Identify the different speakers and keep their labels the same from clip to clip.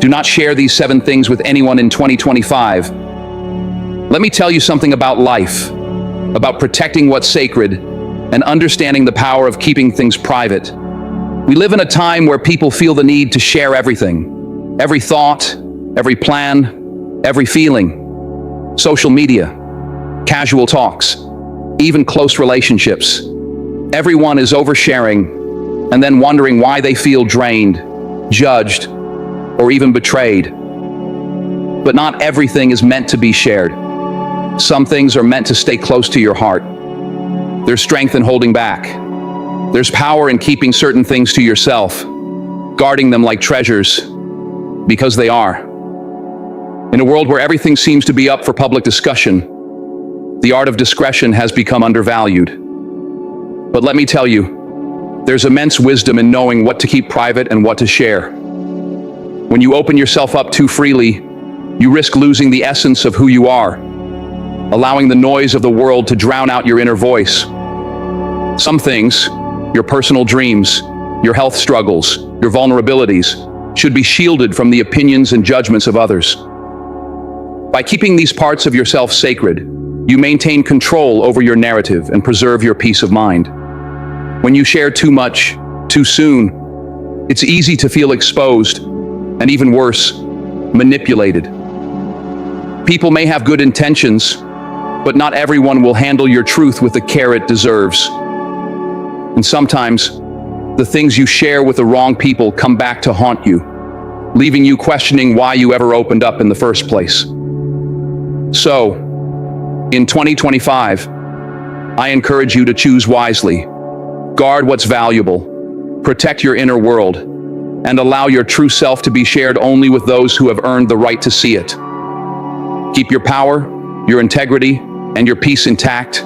Speaker 1: Do not share these 7 things with anyone in 2025. Let me tell you something about life, about protecting what's sacred and understanding the power of keeping things private. We live in a time where people feel the need to share everything, every thought, every plan, every feeling. Social media, casual talks, even close relationships. Everyone is oversharing and then wondering why they feel drained, judged, or even betrayed. But not everything is meant to be shared. Some things are meant to stay close to your heart. There's strength in holding back. There's power in keeping certain things to yourself, guarding them like treasures, because they are. In a world where everything seems to be up for public discussion, the art of discretion has become undervalued. But let me tell you, there's immense wisdom in knowing what to keep private and what to share. When you open yourself up too freely, you risk losing the essence of who you are, allowing the noise of the world to drown out your inner voice. Some things, your personal dreams, your health struggles, your vulnerabilities, should be shielded from the opinions and judgments of others. By keeping these parts of yourself sacred, you maintain control over your narrative and preserve your peace of mind. When you share too much, too soon, it's easy to feel exposed, and even worse, manipulated. People may have good intentions, but not everyone will handle your truth with the care it deserves. And sometimes, the things you share with the wrong people come back to haunt you, leaving you questioning why you ever opened up in the first place. So, in 2025, I encourage you to choose wisely. Guard what's valuable, protect your inner world, and allow your true self to be shared only with those who have earned the right to see it. Keep your power, your integrity, and your peace intact,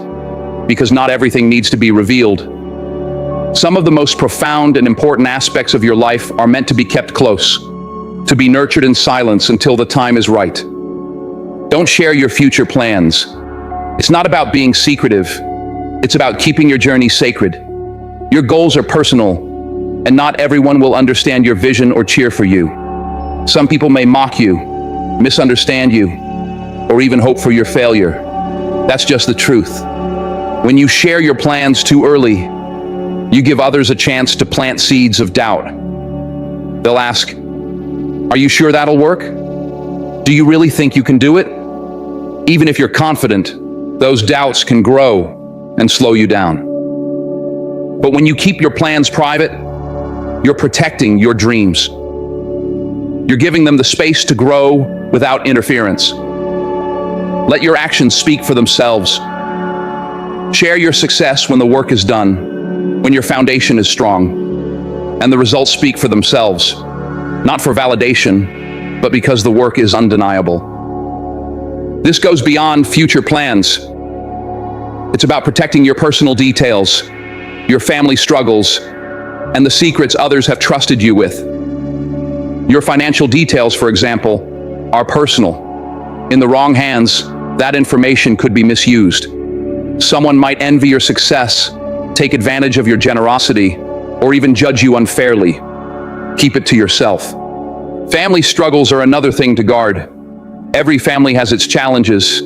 Speaker 1: because not everything needs to be revealed. Some of the most profound and important aspects of your life are meant to be kept close, to be nurtured in silence until the time is right. Don't share your future plans. It's not about being secretive. It's about keeping your journey sacred. Your goals are personal, and not everyone will understand your vision or cheer for you. Some people may mock you, misunderstand you, or even hope for your failure. That's just the truth. When you share your plans too early, you give others a chance to plant seeds of doubt. They'll ask, "Are you sure that'll work? Do you really think you can do it?" Even if you're confident, those doubts can grow and slow you down. But when you keep your plans private, you're protecting your dreams. You're giving them the space to grow without interference. Let your actions speak for themselves. Share your success when the work is done, when your foundation is strong, and the results speak for themselves, not for validation, but because the work is undeniable. This goes beyond future plans. It's about protecting your personal details, your family struggles, and the secrets others have trusted you with. Your financial details, for example, are personal. In the wrong hands, that information could be misused. Someone might envy your success, take advantage of your generosity, or even judge you unfairly. Keep it to yourself. Family struggles are another thing to guard. Every family has its challenges,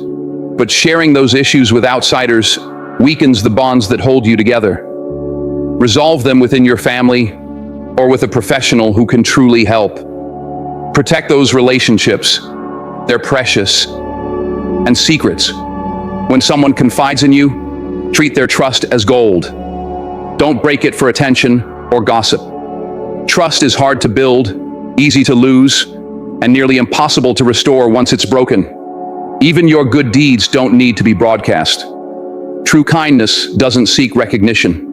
Speaker 1: but sharing those issues with outsiders weakens the bonds that hold you together. Resolve them within your family or with a professional who can truly help. Protect those relationships. They're precious. And secrets. When someone confides in you, treat their trust as gold. Don't break it for attention or gossip. Trust is hard to build, easy to lose, and nearly impossible to restore once it's broken. Even your good deeds don't need to be broadcast. True kindness doesn't seek recognition.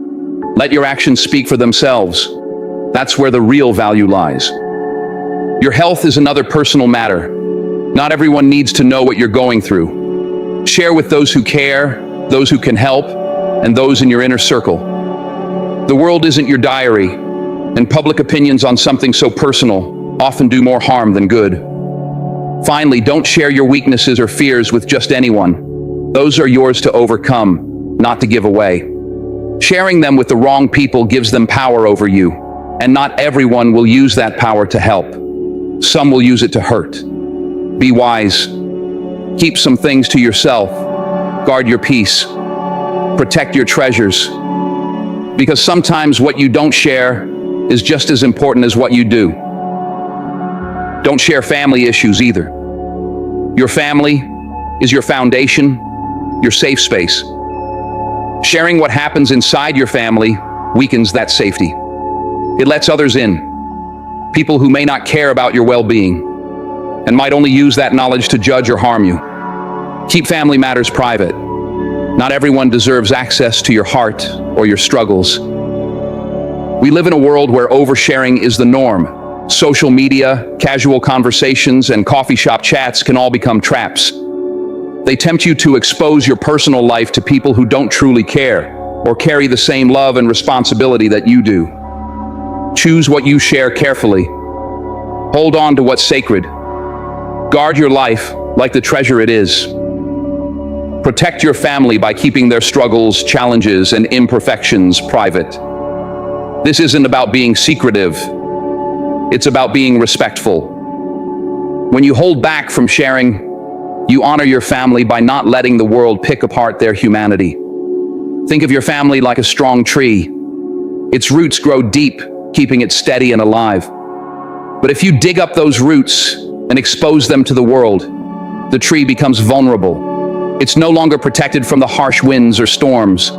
Speaker 1: Let your actions speak for themselves. That's where the real value lies. Your health is another personal matter. Not everyone needs to know what you're going through. Share with those who care, those who can help, and those in your inner circle. The world isn't your diary, and public opinions on something so personal often do more harm than good. Finally, don't share your weaknesses or fears with just anyone. Those are yours to overcome, not to give away. Sharing them with the wrong people gives them power over you, and not everyone will use that power to help. Some will use it to hurt. Be wise. Keep some things to yourself. Guard your peace. Protect your treasures. Because sometimes what you don't share is just as important as what you do. Don't share family issues either. Your family is your foundation, your safe space. Sharing what happens inside your family weakens that safety. It lets others in, people who may not care about your well-being and might only use that knowledge to judge or harm you. Keep family matters private. Not everyone deserves access to your heart or your struggles. We live in a world where oversharing is the norm. Social media, casual conversations, and coffee shop chats can all become traps. They tempt you to expose your personal life to people who don't truly care or carry the same love and responsibility that you do. Choose what you share carefully. Hold on to what's sacred. Guard your life like the treasure it is. Protect your family by keeping their struggles, challenges, and imperfections private. This isn't about being secretive. It's about being respectful. When you hold back from sharing, you honor your family by not letting the world pick apart their humanity. Think of your family like a strong tree. Its roots grow deep, keeping it steady and alive. But if you dig up those roots and expose them to the world, the tree becomes vulnerable. It's no longer protected from the harsh winds or storms.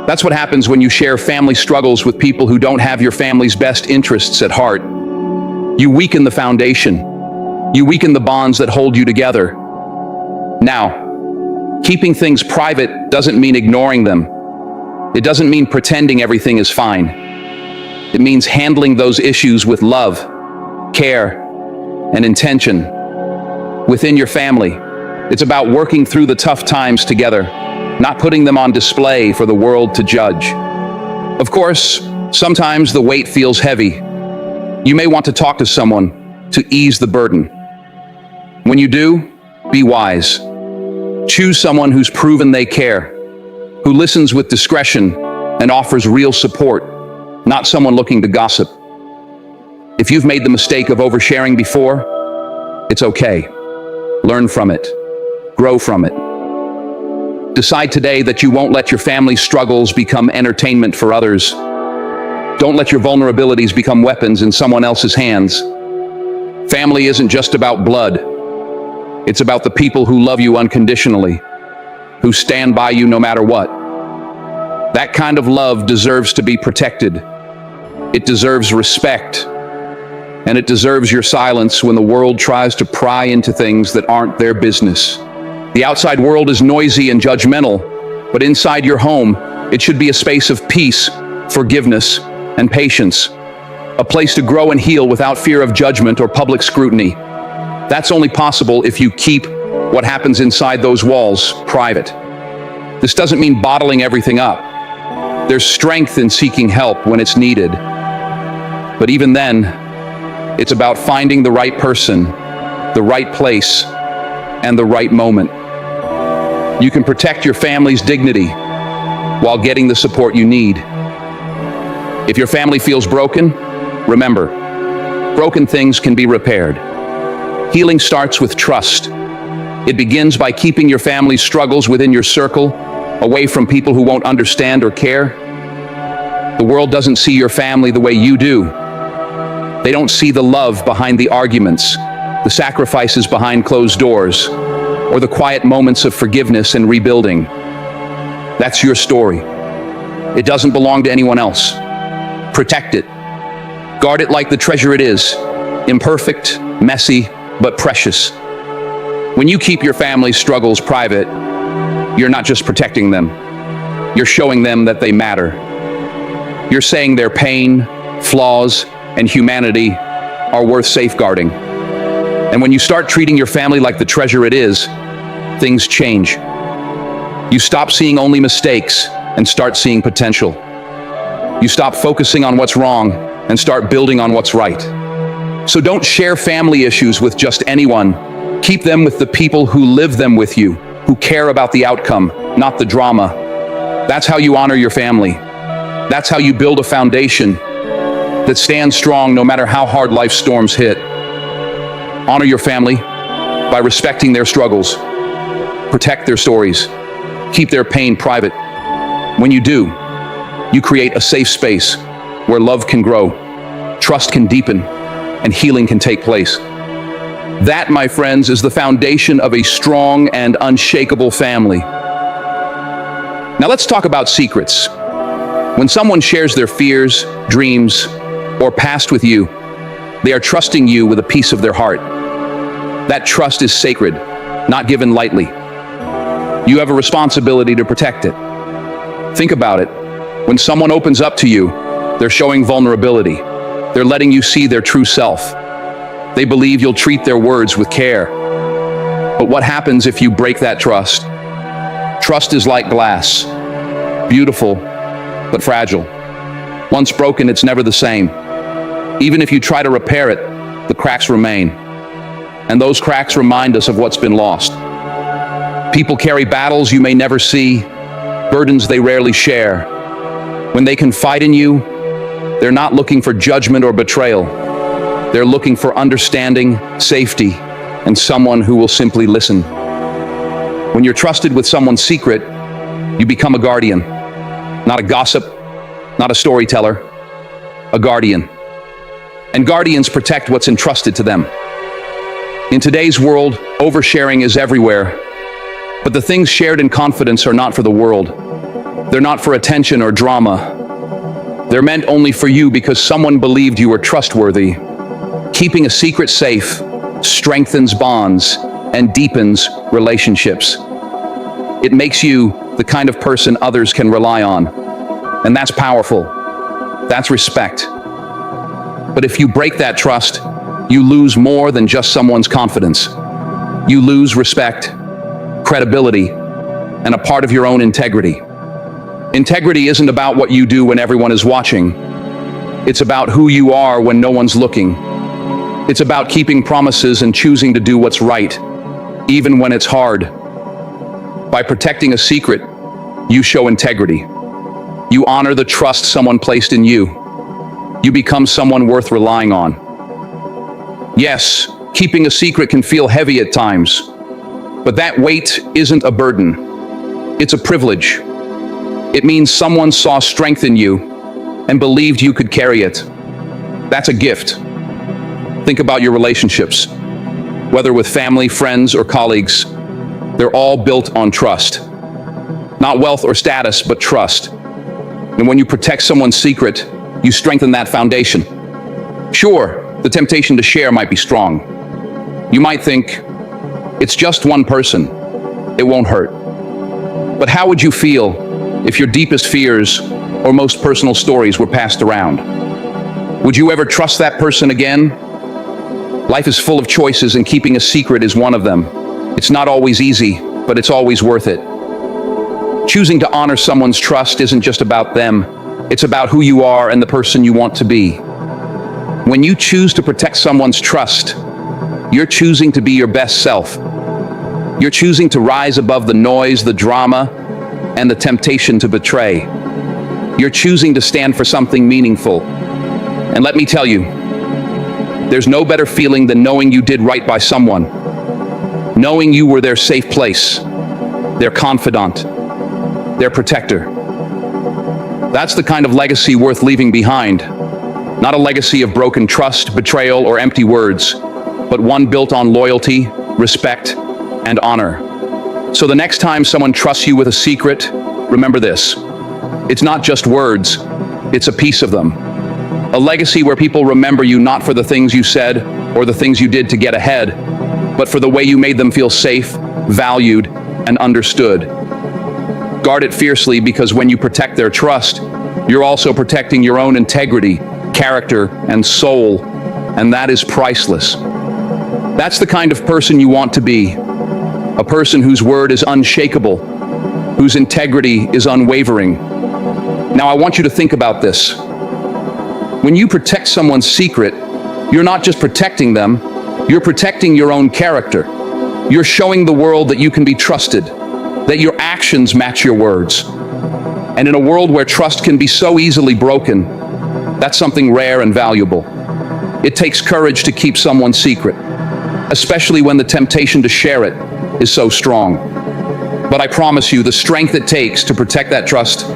Speaker 1: That's what happens when you share family struggles with people who don't have your family's best interests at heart. You weaken the foundation. You weaken the bonds that hold you together. Now, keeping things private doesn't mean ignoring them. It doesn't mean pretending everything is fine. It means handling those issues with love, care, and intention. Within your family, it's about working through the tough times together, not putting them on display for the world to judge. Of course, sometimes the weight feels heavy. You may want to talk to someone to ease the burden. When you do, be wise. Choose someone who's proven they care, who listens with discretion and offers real support, not someone looking to gossip. If you've made the mistake of oversharing before, it's okay. Learn from it. Grow from it. Decide today that you won't let your family's struggles become entertainment for others. Don't let your vulnerabilities become weapons in someone else's hands. Family isn't just about blood. It's about the people who love you unconditionally, who stand by you no matter what. That kind of love deserves to be protected. It deserves respect. And it deserves your silence when the world tries to pry into things that aren't their business. The outside world is noisy and judgmental, but inside your home, it should be a space of peace, forgiveness, and patience. A place to grow and heal without fear of judgment or public scrutiny. That's only possible if you keep what happens inside those walls private. This doesn't mean bottling everything up. There's strength in seeking help when it's needed. But even then, it's about finding the right person, the right place, and the right moment. You can protect your family's dignity while getting the support you need. If your family feels broken, remember, broken things can be repaired. Healing starts with trust. It begins by keeping your family's struggles within your circle, away from people who won't understand or care. The world doesn't see your family the way you do. They don't see the love behind the arguments, the sacrifices behind closed doors, or the quiet moments of forgiveness and rebuilding. That's your story. It doesn't belong to anyone else. Protect it. Guard it like the treasure it is, imperfect, messy, but precious. When you keep your family's struggles private, you're not just protecting them. You're showing them that they matter. You're saying their pain, flaws, and humanity are worth safeguarding. And when you start treating your family like the treasure it is, things change. You stop seeing only mistakes and start seeing potential. You stop focusing on what's wrong and start building on what's right. So don't share family issues with just anyone. Keep them with the people who live them with you, who care about the outcome, not the drama. That's how you honor your family. That's how you build a foundation that stands strong no matter how hard life's storms hit. Honor your family by respecting their struggles. Protect their stories. Keep their pain private. When you do, you create a safe space where love can grow, trust can deepen, and healing can take place. That, my friends, is the foundation of a strong and unshakable family. Now let's talk about secrets. When someone shares their fears, dreams, or past with you, they are trusting you with a piece of their heart. That trust is sacred, not given lightly. You have a responsibility to protect it. Think about it. When someone opens up to you, they're showing vulnerability. They're letting you see their true self. They believe you'll treat their words with care. But what happens if you break that trust? Trust is like glass, beautiful, but fragile. Once broken, it's never the same. Even if you try to repair it, the cracks remain. And those cracks remind us of what's been lost. People carry battles you may never see, burdens they rarely share. When they confide in you, they're not looking for judgment or betrayal. They're looking for understanding, safety, and someone who will simply listen. When you're trusted with someone's secret, you become a guardian. Not a gossip, not a storyteller, a guardian. And guardians protect what's entrusted to them. In today's world, oversharing is everywhere, but the things shared in confidence are not for the world. They're not for attention or drama. They're meant only for you because someone believed you were trustworthy. Keeping a secret safe strengthens bonds and deepens relationships. It makes you the kind of person others can rely on. And that's powerful. That's respect. But if you break that trust, you lose more than just someone's confidence. You lose respect, credibility, and a part of your own integrity. Integrity isn't about what you do when everyone is watching. It's about who you are when no one's looking. It's about keeping promises and choosing to do what's right, even when it's hard. By protecting a secret, you show integrity. You honor the trust someone placed in you. You become someone worth relying on. Yes, keeping a secret can feel heavy at times, but that weight isn't a burden. It's a privilege. It means someone saw strength in you and believed you could carry it. That's a gift. Think about your relationships. Whether with family, friends, or colleagues, they're all built on trust. Not wealth or status, but trust. And when you protect someone's secret, you strengthen that foundation. Sure, the temptation to share might be strong. You might think, it's just one person, it won't hurt. But how would you feel if your deepest fears or most personal stories were passed around? Would you ever trust that person again? Life is full of choices, and keeping a secret is one of them. It's not always easy, but it's always worth it. Choosing to honor someone's trust isn't just about them. It's about who you are and the person you want to be. When you choose to protect someone's trust, you're choosing to be your best self. You're choosing to rise above the noise, the drama, and the temptation to betray. You're choosing to stand for something meaningful. And let me tell you, there's no better feeling than knowing you did right by someone. Knowing you were their safe place, their confidant, their protector. That's the kind of legacy worth leaving behind. Not a legacy of broken trust, betrayal, or empty words, but one built on loyalty, respect, and honor. So the next time someone trusts you with a secret, remember this. It's not just words, it's a piece of them. A legacy where people remember you not for the things you said or the things you did to get ahead, but for the way you made them feel safe, valued, and understood. Guard it fiercely, because when you protect their trust, you're also protecting your own integrity, character, and soul, and that is priceless. That's the kind of person you want to be. A person whose word is unshakable, whose integrity is unwavering. Now I want you to think about this. When you protect someone's secret, you're not just protecting them, you're protecting your own character. You're showing the world that you can be trusted, that your actions match your words. And in a world where trust can be so easily broken, that's something rare and valuable. It takes courage to keep someone's secret. especially when the temptation to share it is so strong. But I promise you, the strength it takes to protect that trust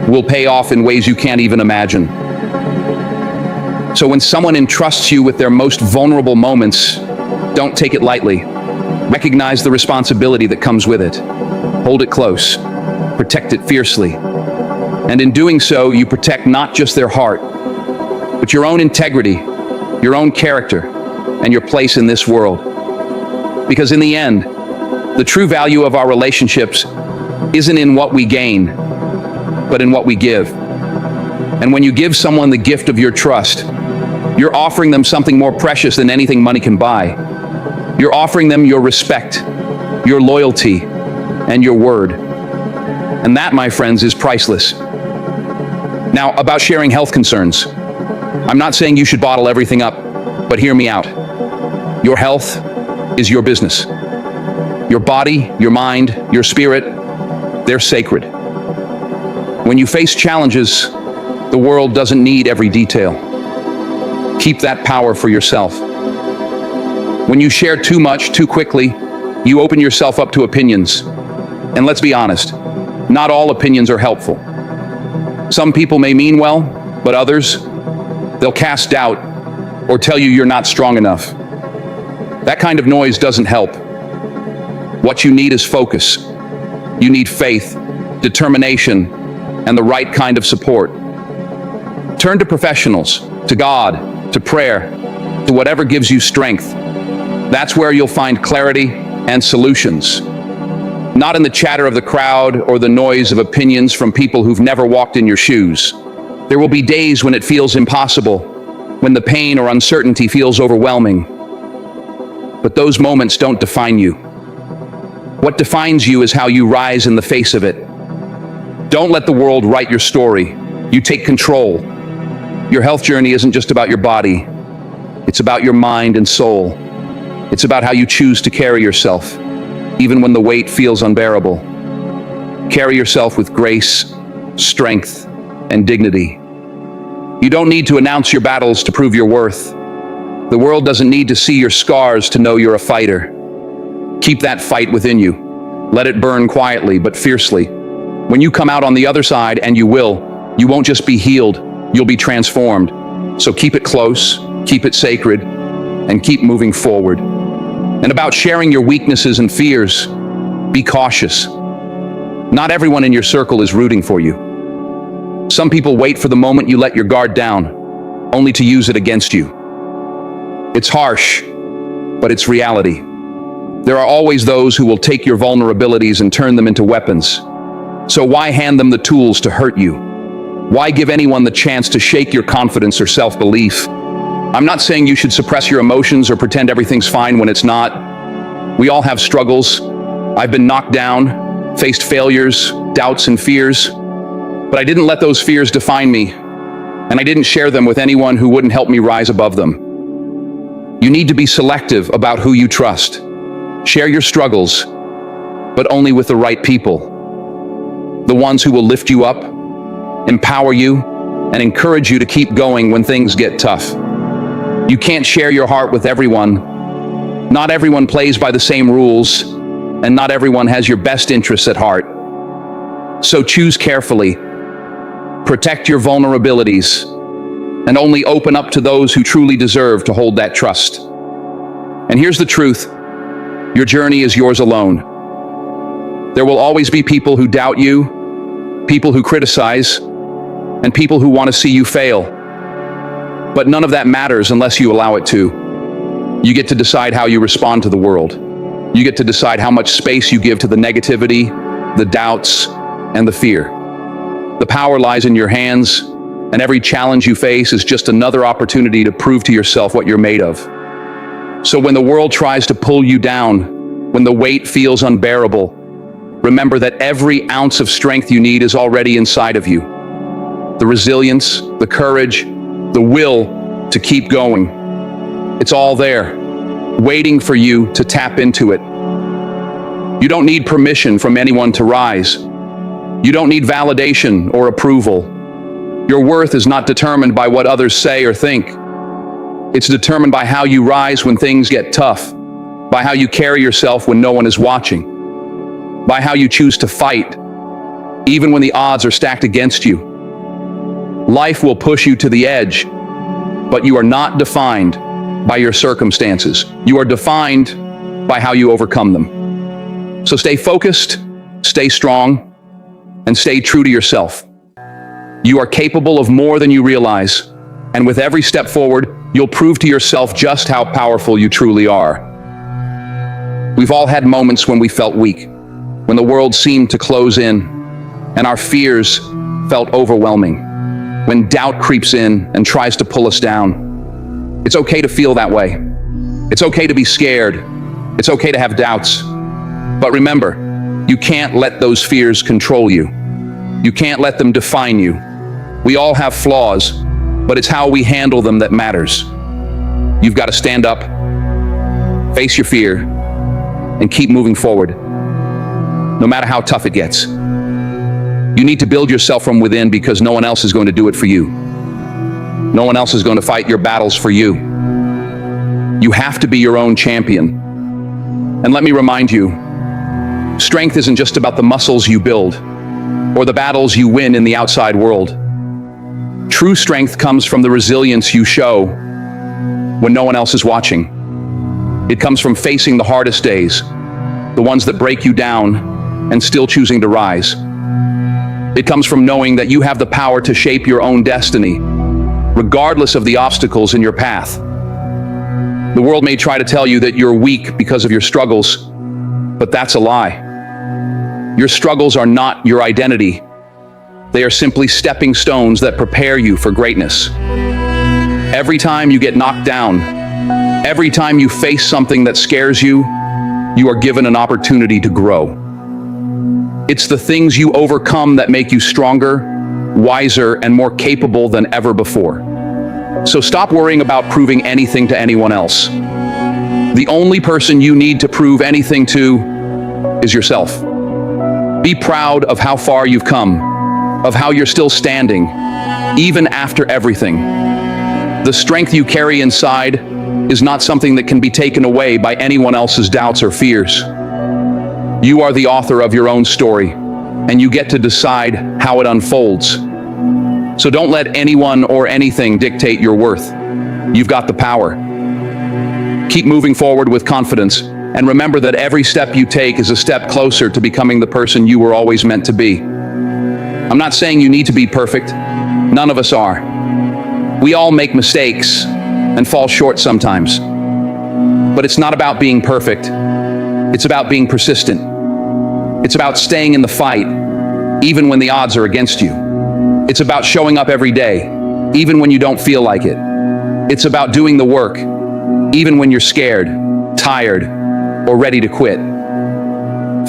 Speaker 1: will pay off in ways you can't even imagine. So when someone entrusts you with their most vulnerable moments, don't take it lightly. Recognize the responsibility that comes with it. Hold it close. Protect it fiercely. And in doing so, you protect not just their heart, but your own integrity, your own character, and your place in this world. Because in the end, the true value of our relationships isn't in what we gain, but in what we give. And when you give someone the gift of your trust, you're offering them something more precious than anything money can buy. You're offering them your respect, your loyalty, and your word. And that, my friends, is priceless. Now, about sharing health concerns. I'm not saying you should bottle everything up, but hear me out. Your health is your business. Your body, your mind, your spirit, they're sacred. When you face challenges, the world doesn't need every detail. Keep that power for yourself. When you share too much, too quickly, you open yourself up to opinions. And let's be honest, not all opinions are helpful. Some people may mean well, but others, they'll cast doubt or tell you you're not strong enough. That kind of noise doesn't help. What you need is focus. You need faith, determination, and the right kind of support. Turn to professionals, to God, to prayer, to whatever gives you strength. That's where you'll find clarity and solutions. Not in the chatter of the crowd or the noise of opinions from people who've never walked in your shoes. There will be days when it feels impossible, when the pain or uncertainty feels overwhelming. But those moments don't define you. What defines you is how you rise in the face of it. Don't let the world write your story. You take control. Your health journey isn't just about your body. It's about your mind and soul. It's about how you choose to carry yourself, even when the weight feels unbearable. Carry yourself with grace, strength, and dignity. You don't need to announce your battles to prove your worth. The world doesn't need to see your scars to know you're a fighter. Keep that fight within you. Let it burn quietly but fiercely. When you come out on the other side, and you will, you won't just be healed, you'll be transformed. So keep it close, keep it sacred, and keep moving forward. And about sharing your weaknesses and fears, be cautious. Not everyone in your circle is rooting for you. Some people wait for the moment you let your guard down, only to use it against you. It's harsh, but it's reality. There are always those who will take your vulnerabilities and turn them into weapons. So why hand them the tools to hurt you? Why give anyone the chance to shake your confidence or self-belief? I'm not saying you should suppress your emotions or pretend everything's fine when it's not. We all have struggles. I've been knocked down, faced failures, doubts, and fears. But I didn't let those fears define me, and I didn't share them with anyone who wouldn't help me rise above them. You need to be selective about who you trust. Share your struggles, but only with the right people. The ones who will lift you up, empower you, and encourage you to keep going when things get tough. You can't share your heart with everyone. Not everyone plays by the same rules, and not everyone has your best interests at heart. So choose carefully. Protect your vulnerabilities, and only open up to those who truly deserve to hold that trust. And here's the truth. Your journey is yours alone. There will always be people who doubt you, people who criticize, and people who want to see you fail. But none of that matters unless you allow it to. You get to decide how you respond to the world. You get to decide how much space you give to the negativity, the doubts, and the fear. The power lies in your hands, and every challenge you face is just another opportunity to prove to yourself what you're made of. So when the world tries to pull you down, when the weight feels unbearable, remember that every ounce of strength you need is already inside of you. The resilience, the courage, the will to keep going. It's all there, waiting for you to tap into it. You don't need permission from anyone to rise. You don't need validation or approval. Your worth is not determined by what others say or think. It's determined by how you rise when things get tough, by how you carry yourself when no one is watching, by how you choose to fight, even when the odds are stacked against you. Life will push you to the edge, but you are not defined by your circumstances. You are defined by how you overcome them. So stay focused, stay strong, and stay true to yourself. You are capable of more than you realize, and with every step forward, you'll prove to yourself just how powerful you truly are. We've all had moments when we felt weak, when the world seemed to close in, and our fears felt overwhelming, when doubt creeps in and tries to pull us down. It's okay to feel that way. It's okay to be scared. It's okay to have doubts. But remember, you can't let those fears control you. You can't let them define you. We all have flaws, but it's how we handle them that matters. You've got to stand up, face your fear, and keep moving forward, no matter how tough it gets. You need to build yourself from within because no one else is going to do it for you. No one else is going to fight your battles for you. You have to be your own champion. And let me remind you, strength isn't just about the muscles you build or the battles you win in the outside world. True strength comes from the resilience you show when no one else is watching. It comes from facing the hardest days, the ones that break you down, and still choosing to rise. It comes from knowing that you have the power to shape your own destiny, regardless of the obstacles in your path. The world may try to tell you that you're weak because of your struggles, but that's a lie. Your struggles are not your identity. They are simply stepping stones that prepare you for greatness. Every time you get knocked down, every time you face something that scares you, you are given an opportunity to grow. It's the things you overcome that make you stronger, wiser, and more capable than ever before. So stop worrying about proving anything to anyone else. The only person you need to prove anything to is yourself. Be proud of how far you've come, of how you're still standing, even after everything. The strength you carry inside is not something that can be taken away by anyone else's doubts or fears. You are the author of your own story, and you get to decide how it unfolds. So don't let anyone or anything dictate your worth. You've got the power. Keep moving forward with confidence, and remember that every step you take is a step closer to becoming the person you were always meant to be. I'm not saying you need to be perfect. None of us are. We all make mistakes and fall short sometimes. But it's not about being perfect. It's about being persistent. It's about staying in the fight, even when the odds are against you. It's about showing up every day, even when you don't feel like it. It's about doing the work, even when you're scared, tired, or ready to quit.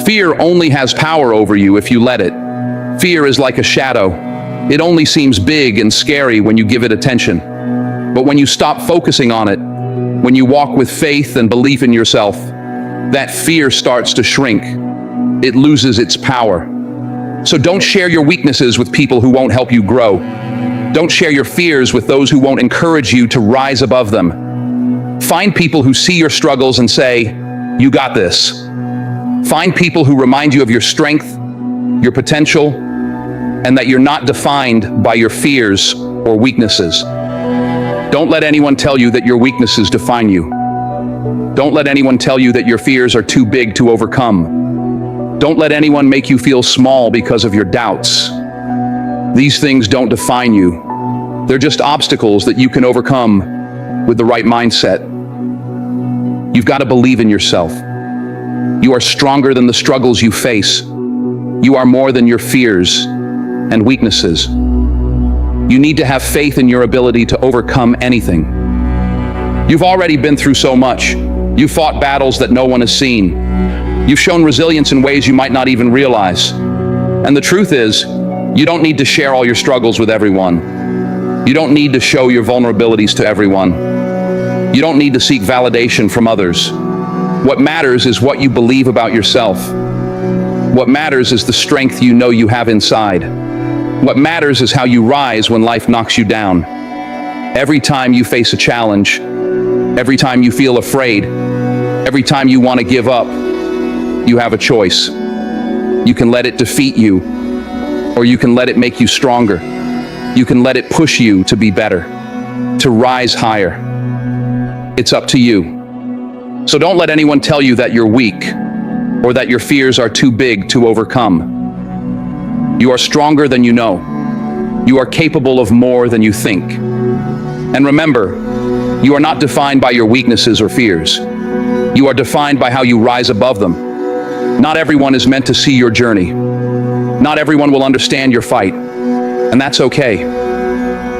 Speaker 1: Fear only has power over you if you let it. Fear is like a shadow. It only seems big and scary when you give it attention. But when you stop focusing on it, when you walk with faith and belief in yourself, that fear starts to shrink. It loses its power. So don't share your weaknesses with people who won't help you grow. Don't share your fears with those who won't encourage you to rise above them. Find people who see your struggles and say, "You got this." Find people who remind you of your strength, your potential, and that you're not defined by your fears or weaknesses. Don't let anyone tell you that your weaknesses define you. Don't let anyone tell you that your fears are too big to overcome. Don't let anyone make you feel small because of your doubts. These things don't define you. They're just obstacles that you can overcome with the right mindset. You've got to believe in yourself. You are stronger than the struggles you face. You are more than your fears and weaknesses. You need to have faith in your ability to overcome anything. You've already been through so much. You've fought battles that no one has seen. You've shown resilience in ways you might not even realize. And the truth is, you don't need to share all your struggles with everyone. You don't need to show your vulnerabilities to everyone. You don't need to seek validation from others. What matters is what you believe about yourself. What matters is the strength you know you have inside. What matters is how you rise when life knocks you down. Every time you face a challenge, Every time you feel afraid, every time you want to give up, you have a choice. You can let it defeat you, or you can let it make you stronger. You can let it push you to be better, to rise higher. It's up to you. So don't let anyone tell you that you're weak, or that your fears are too big to overcome. You are stronger than you know. You are capable of more than you think. And remember, you are not defined by your weaknesses or fears. You are defined by how you rise above them. Not everyone is meant to see your journey. Not everyone will understand your fight, and that's okay.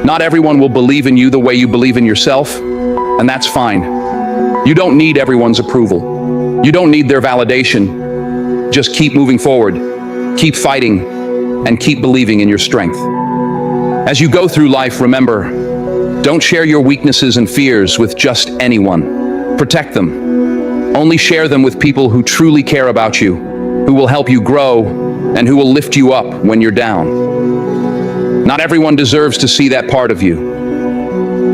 Speaker 1: Not everyone will believe in you the way you believe in yourself, and that's fine. You don't need everyone's approval. You don't need their validation. Just keep moving forward, keep fighting, and keep believing in your strength. As you go through life, remember, don't share your weaknesses and fears with just anyone. Protect them. Only share them with people who truly care about you, who will help you grow, and who will lift you up when you're down. Not everyone deserves to see that part of you.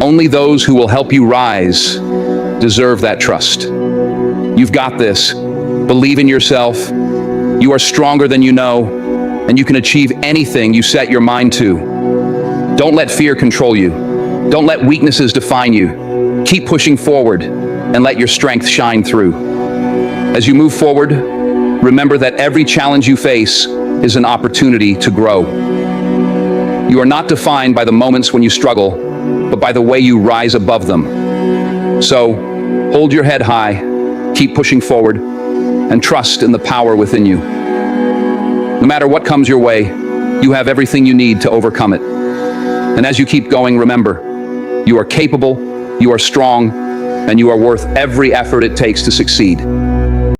Speaker 1: Only those who will help you rise deserve that trust. You've got this. Believe in yourself. You are stronger than you know, and you can achieve anything you set your mind to. Don't let fear control you. Don't let weaknesses define you. Keep pushing forward and let your strength shine through. As you move forward, remember that every challenge you face is an opportunity to grow. You are not defined by the moments when you struggle, but by the way you rise above them. So, hold your head high, keep pushing forward, and trust in the power within you. No matter what comes your way, you have everything you need to overcome it. And as you keep going, remember, you are capable, you are strong, and you are worth every effort it takes to succeed.